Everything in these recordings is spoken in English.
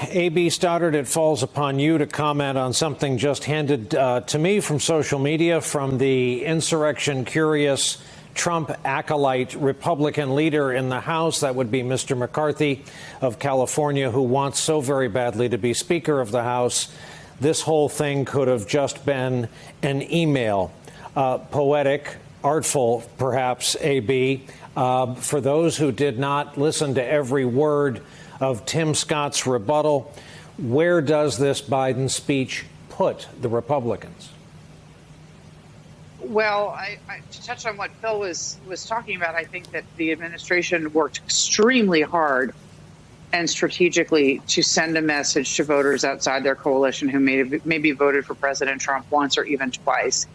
A.B. Stoddard, it falls upon you to comment on something just handed to me from social media from the insurrection-curious Trump acolyte Republican leader in the House. That would be Mr. McCarthy of California, who wants so very badly to be Speaker of the House. This whole thing could have just been an email. Poetic, artful, perhaps, A.B. For those who did not listen to every word of Tim Scott's rebuttal, where does this Biden speech put the Republicans? Well, to touch on what Phil was talking about, I think that the administration worked extremely hard and strategically to send a message to voters outside their coalition who maybe voted for President Trump once or even twice.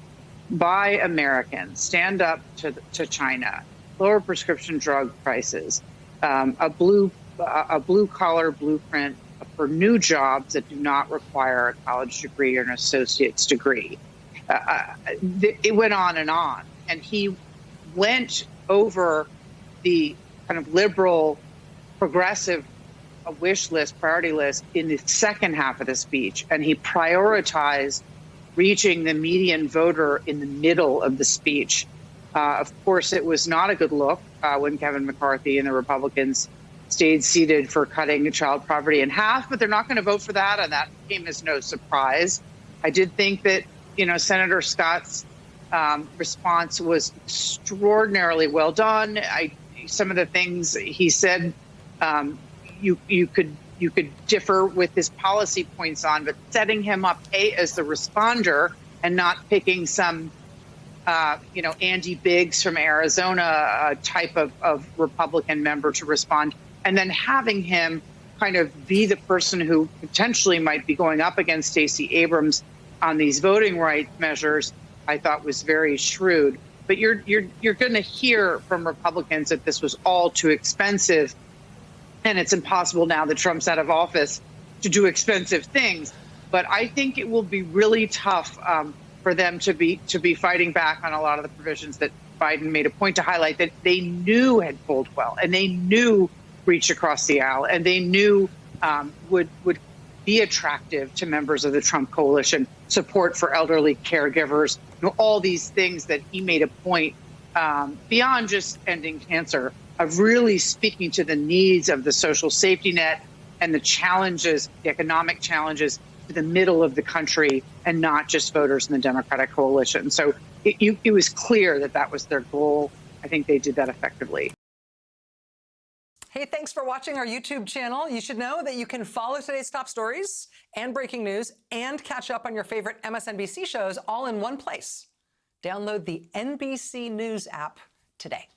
Buy American, stand up to China, lower prescription drug prices, a blue-collar blueprint for new jobs that do not require a college degree or an associate's degree. It went on, and he went over the kind of liberal, progressive wish list, priority list in the second half of the speech, and he prioritized reaching the median voter in the middle of the speech. Of course, it was not a good look when Kevin McCarthy and the Republicans stayed seated for cutting child poverty in half, but they're not going to vote for that, and that came as no surprise. I did think that, Senator Scott's response was extraordinarily well done. Some of the things he said, you could differ with his policy points on, but setting him up as the responder and not picking some Andy Biggs from Arizona type of Republican member to respond, and then having him kind of be the person who potentially might be going up against Stacey Abrams on these voting rights measures, I thought was very shrewd. But you're going to hear from Republicans that this was all too expensive, and it's impossible now that Trump's out of office to do expensive things. But I think it will be really tough for them to be fighting back on a lot of the provisions that Biden made a point to highlight that they knew had pulled well, and they knew reached across the aisle, and they knew would be attractive to members of the Trump coalition, support for elderly caregivers, all these things that he made a point beyond just ending cancer, of really speaking to the needs of the social safety net and the challenges, the economic challenges to the middle of the country, and not just voters in the Democratic coalition. So it was clear that that was their goal. I think they did that effectively. Hey, thanks for watching our YouTube channel. You should know that you can follow today's top stories and breaking news and catch up on your favorite MSNBC shows all in one place. Download the NBC News app today.